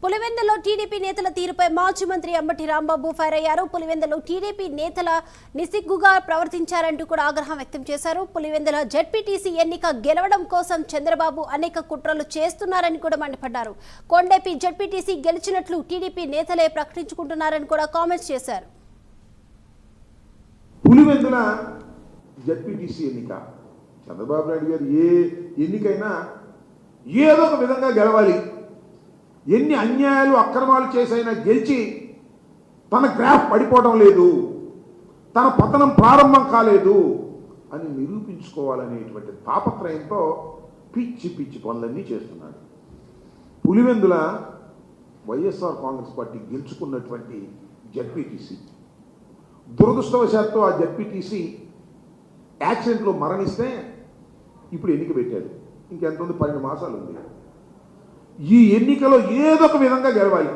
పులివెందులో TDP నేతల తీరుపై మాజీ మంత్రి అంబటి రాంబాబు ఫైర్ అయ్యారు. పులివెందులో టీడీపీ నేతల నిస్సిగ్గుగా ప్రవర్తించారంటూ కూడా ఆగ్రహం వ్యక్తం చేశారు. పులివెందుల జెడ్పీటీసీ ఎన్నిక గెలవడం కోసం చంద్రబాబు అనేక కుట్రలు చేస్తున్నారని కూడా మండిపడ్డారు. కొండేపి జెడ్పీటీసీ గెలిచినట్లు టీడీపీ నేతలే ప్రకటించుకుంటున్నారని కూడా కామెంట్స్ చేశారు. పులివెందుల జెడ్పీటీసీ ఎన్నిక చంద్రబాబు నాయుడు గారు ఏ ఎన్నికైనా ఏదో ఒక విధంగా గెలవాలి, ఎన్ని అన్యాయాలు అక్రమాలు చేసైనా గెలిచి తన గ్రాఫ్ పడిపోవడం లేదు, తన పతనం ప్రారంభం కాలేదు అని నిరూపించుకోవాలనేటువంటి తాపత్రయంతో పిచ్చి పిచ్చి పనులన్నీ చేస్తున్నాడు. పులివెందుల వైఎస్ఆర్ కాంగ్రెస్ పార్టీ గెలుచుకున్నటువంటి జెడ్పీటీసీ దురదృష్టవశాత్తు ఆ జెడ్పీటీసీ యాక్సిడెంట్లో మరణిస్తే ఇప్పుడు ఎన్నిక పెట్టారు. ఇంకెంత ఉంది, 12 మాసాలు ఉంది. ఈ ఎన్నికలో ఏదో ఒక విధంగా గెలవాలి,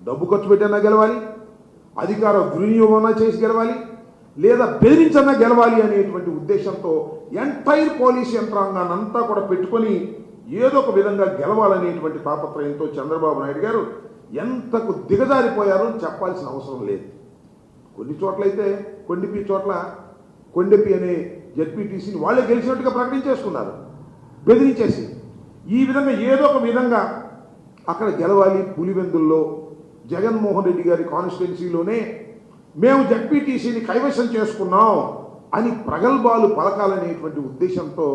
డబ్బు ఖర్చు పెట్టైనా గెలవాలి, అధికార దుర్వినియోగం చేసి గెలవాలి, లేదా బెదిరించన్నా గెలవాలి అనేటువంటి ఉద్దేశంతో ఎంటైర్ పోలీస్ యంత్రాంగాన్ని అంతా కూడా పెట్టుకొని ఏదో ఒక విధంగా గెలవాలనేటువంటి తాపత్రయంతో చంద్రబాబు నాయుడు గారు ఎంతకు దిగజారిపోయారో చెప్పాల్సిన అవసరం లేదు. కొన్ని చోట్లయితే కొండెపి అనే జెడ్పీటీసీని వాళ్ళే గెలిచినట్టుగా ప్రకటించేసుకున్నారు బెదిరించేసి. ఈ విధంగా ఏదో ఒక విధంగా అక్కడ గెలవాలి. పులివెందుల్లో జగన్మోహన్ రెడ్డి గారి కాన్స్టిట్యున్సీలోనే మేము జెడ్పీటీసీని కైవశం చేసుకున్నాం అని ప్రగల్భాలు పలకాలనేటువంటి ఉద్దేశంతో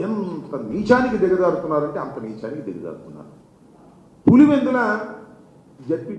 ఎంత నీచానికి దిగజారుతున్నారంటే అంత నీచానికి దిగజారుతున్నారు. పులివెందుల జెడ్పీ